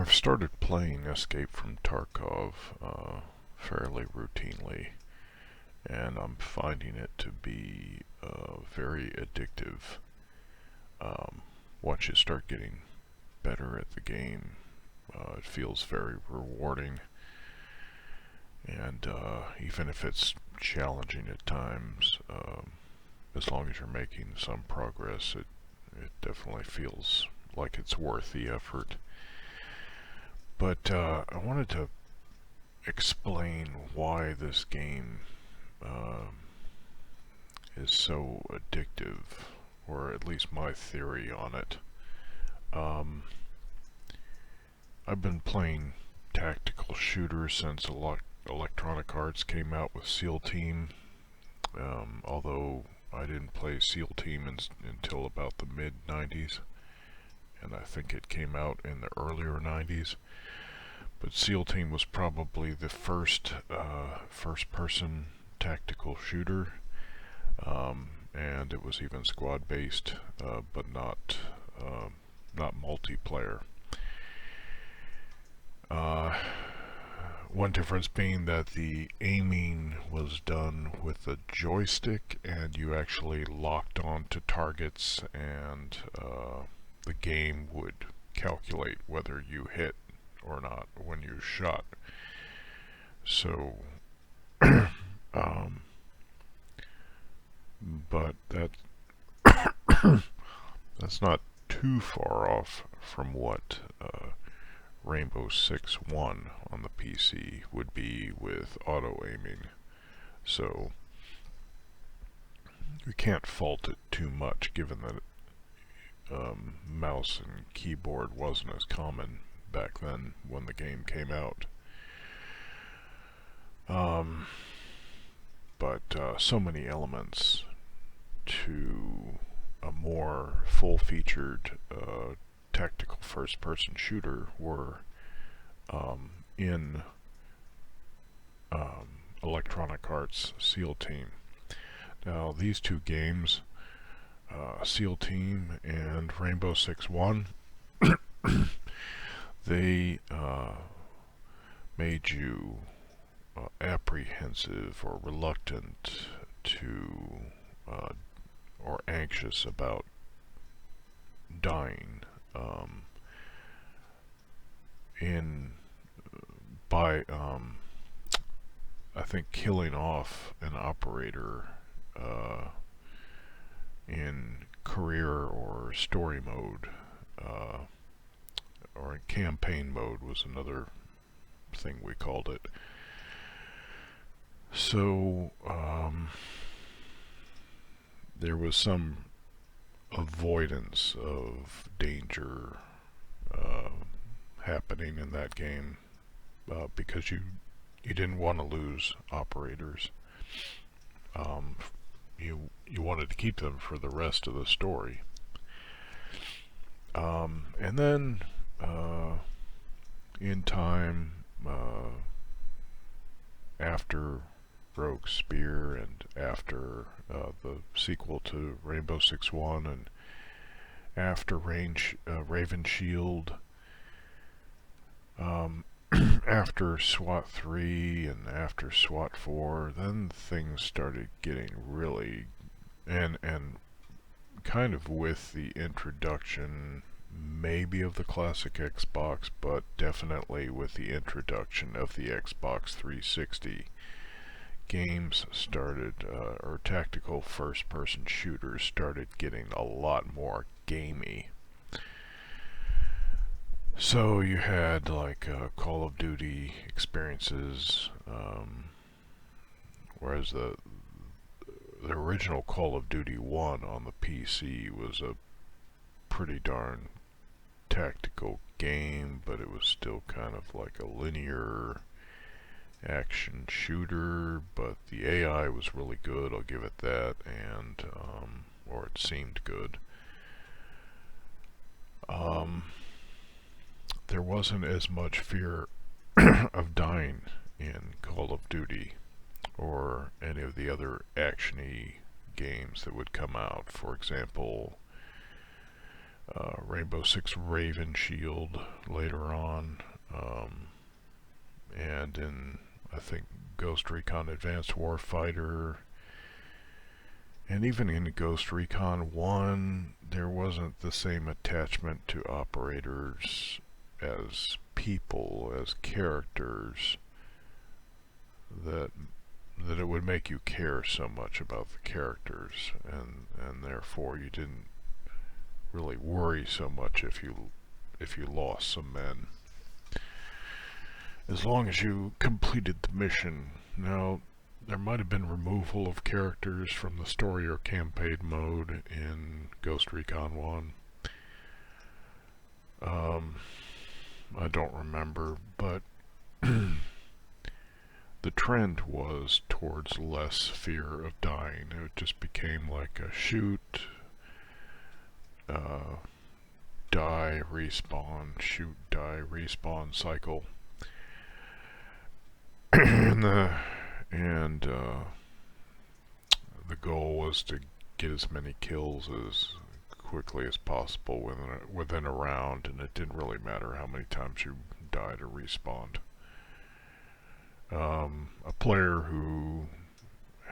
I've started playing Escape from Tarkov fairly routinely, and I'm finding it to be very addictive. Once you start getting better at the game, it feels very rewarding, and even if it's challenging at times, as long as you're making some progress, it definitely feels like it's worth the effort. But I wanted to explain why this game is so addictive, or at least my theory on it. I've been playing tactical shooters since Electronic Arts came out with SEAL Team, although I didn't play SEAL Team until about the mid-90s, and I think it came out in the earlier 90s. But SEAL Team was probably the first first-person tactical shooter, and it was even squad-based, but not multiplayer. One difference being that the aiming was done with a joystick, and you actually locked on to targets, and the game would calculate whether you hit or not when you shot. So, but that's not too far off from what Rainbow Six One on the PC would be with auto aiming. So we can't fault it too much, given that mouse and keyboard wasn't as common back then when the game came out. But so many elements to a more full-featured tactical first-person shooter were in Electronic Arts SEAL Team. Now, these two games, SEAL Team and Rainbow Six One, they made you apprehensive or reluctant to or anxious about dying by I think killing off an operator in career or story mode, or in campaign mode was another thing we called it. So there was some avoidance of danger happening in that game because you didn't want to lose operators. You wanted to keep them for the rest of the story. And then in time, after Rogue Spear and after the sequel to Rainbow Six One and after Raven Shield, after SWAT 3 and after SWAT 4, then things started getting really, and kind of with the introduction maybe of the classic Xbox, but definitely with the introduction of the Xbox 360, games started, or tactical first-person shooters started getting a lot more gamey. So you had like Call of Duty experiences, whereas the original Call of Duty 1 on the PC was a pretty darn tactical game, but it was still kind of like a linear action shooter, but the AI was really good, I'll give it that, and or it seemed good. There wasn't as much fear of dying in Call of Duty or any of the other action-y games that would come out. For example, Rainbow Six Raven Shield later on, and in, I think, Ghost Recon Advanced Warfighter, and even in Ghost Recon 1, there wasn't the same attachment to operators as people, as characters, that it would make you care so much about the characters, and therefore you didn't really worry so much if you lost some men, as long as you completed the mission. Now, there might have been removal of characters from the story or campaign mode in Ghost Recon 1. I don't remember, but the trend was towards less fear of dying. It just became like a shoot, die, respawn, shoot, die, respawn cycle. and the goal was to get as many kills as quickly as possible within a round, and it didn't really matter how many times you died or respawned. A player who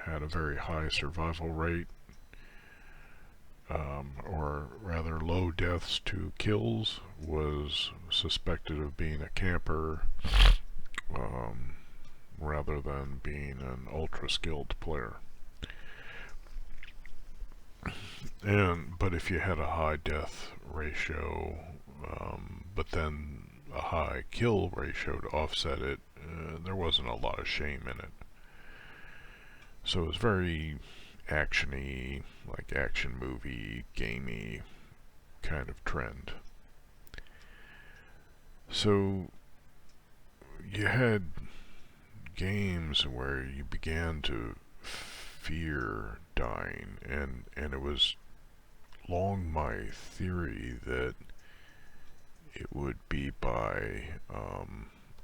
had a very high survival rate, or rather low deaths to kills, was suspected of being a camper, rather than being an ultra-skilled player. But if you had a high death ratio, but then a high kill ratio to offset it, there wasn't a lot of shame in it. So it was very action-y, like action movie, gamey kind of trend. So you had games where you began to fear dying, and it was long my theory that it would be by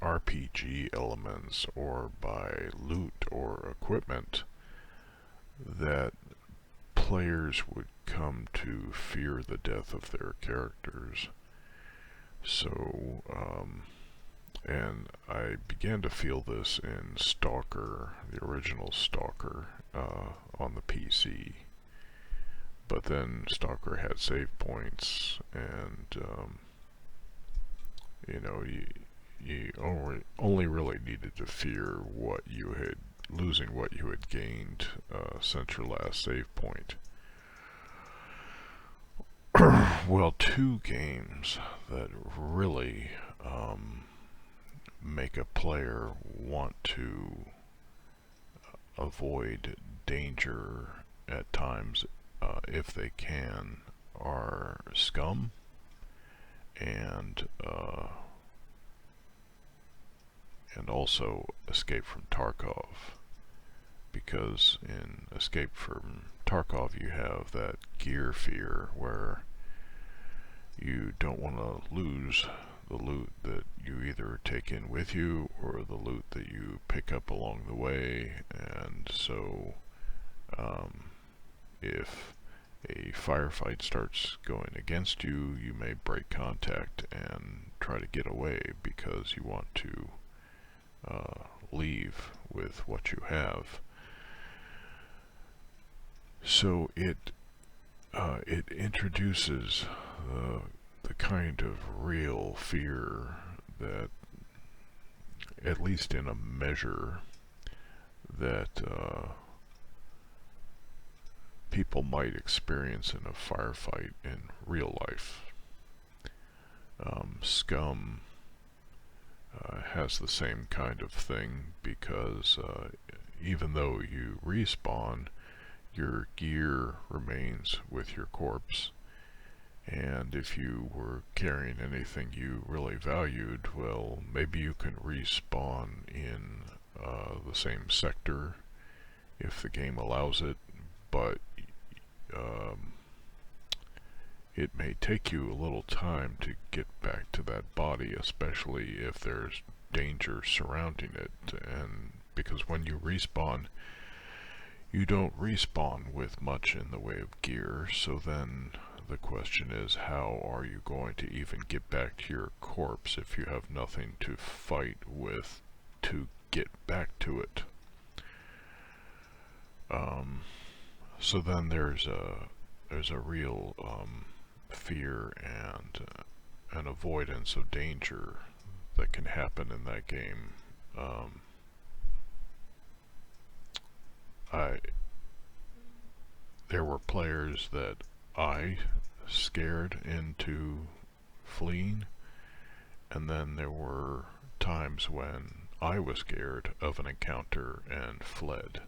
RPG elements or by loot or equipment that players would come to fear the death of their characters. So, and I began to feel this in Stalker, the original Stalker, on the PC. But then Stalker had save points, and you only really needed to fear losing what you had gained since your last save point. Well, two games that really make a player want to avoid danger at times, if they can, are Scum and also Escape from Tarkov. Because in Escape from Tarkov you have that gear fear where you don't want to lose the loot that you either take in with you or the loot that you pick up along the way, and so if a firefight starts going against you, you may break contact and try to get away because you want to leave with what you have. So it introduces the kind of real fear that, at least in a measure, that people might experience in a firefight in real life. Scum has the same kind of thing because even though you respawn, your gear remains with your corpse, and if you were carrying anything you really valued, well, maybe you can respawn in the same sector if the game allows it, but it may take you a little time to get back to that body, especially if there's danger surrounding it, and because when you respawn, you don't respawn with much in the way of gear, so then the question is, how are you going to even get back to your corpse if you have nothing to fight with to get back to it? So then there's a real fear and an avoidance of danger that can happen in that game. There were players that I scared into fleeing, and then there were times when I was scared of an encounter and fled.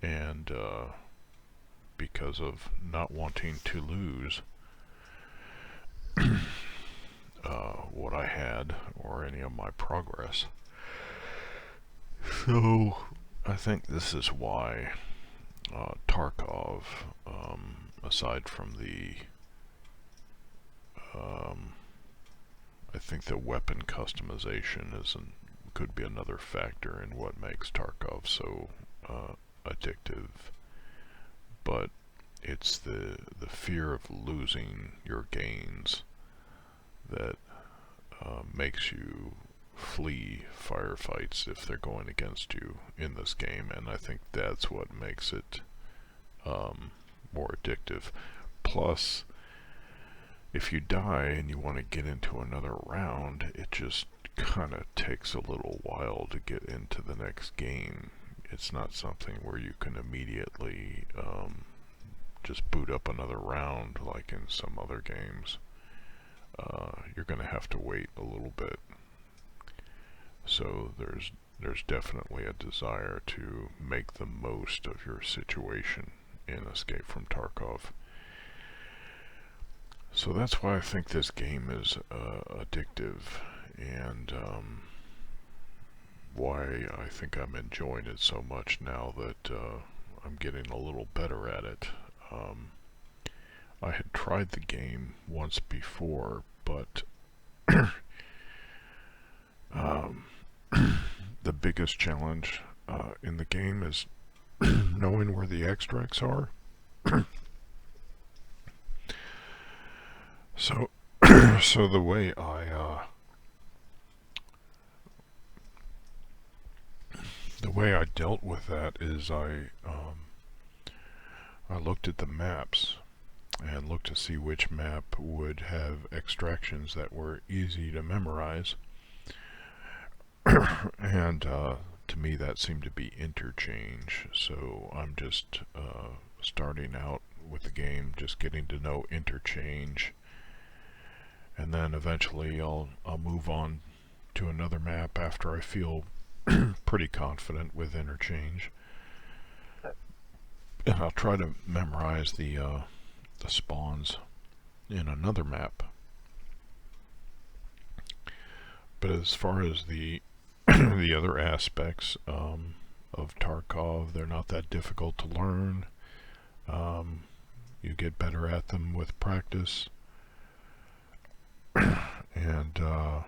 And because of not wanting to lose what I had or any of my progress. So I think this is why Tarkov, aside from the I think the weapon customization could be another factor in what makes Tarkov so addictive, but it's the fear of losing your gains that makes you flee firefights if they're going against you in this game, and I think that's what makes it more addictive. Plus, if you die and you want to get into another round, it just kind of takes a little while to get into the next game. It's not something where you can immediately just boot up another round like in some other games. You're going to have to wait a little bit. So there's definitely a desire to make the most of your situation in Escape from Tarkov. So that's why I think this game is addictive, and why I think I'm enjoying it so much now that I'm getting a little better at it. I had tried the game once before, but the biggest challenge in the game is knowing where the extracts are. So, so the way I dealt with that is I looked at the maps and looked to see which map would have extractions that were easy to memorize. And to me that seemed to be interchange, so I'm just starting out with the game, just getting to know interchange, and then eventually I'll move on to another map after I feel pretty confident with interchange, and I'll try to memorize the spawns in another map. But as far as the the other aspects of Tarkov, they're not that difficult to learn. You get better at them with practice, and I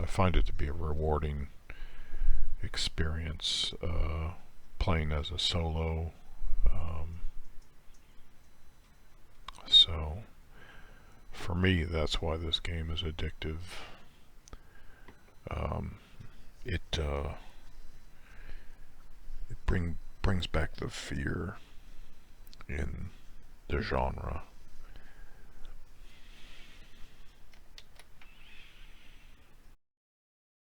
find it to be a rewarding experience playing as a solo. So for me, that's why this game is addictive. It brings back the fear in the genre.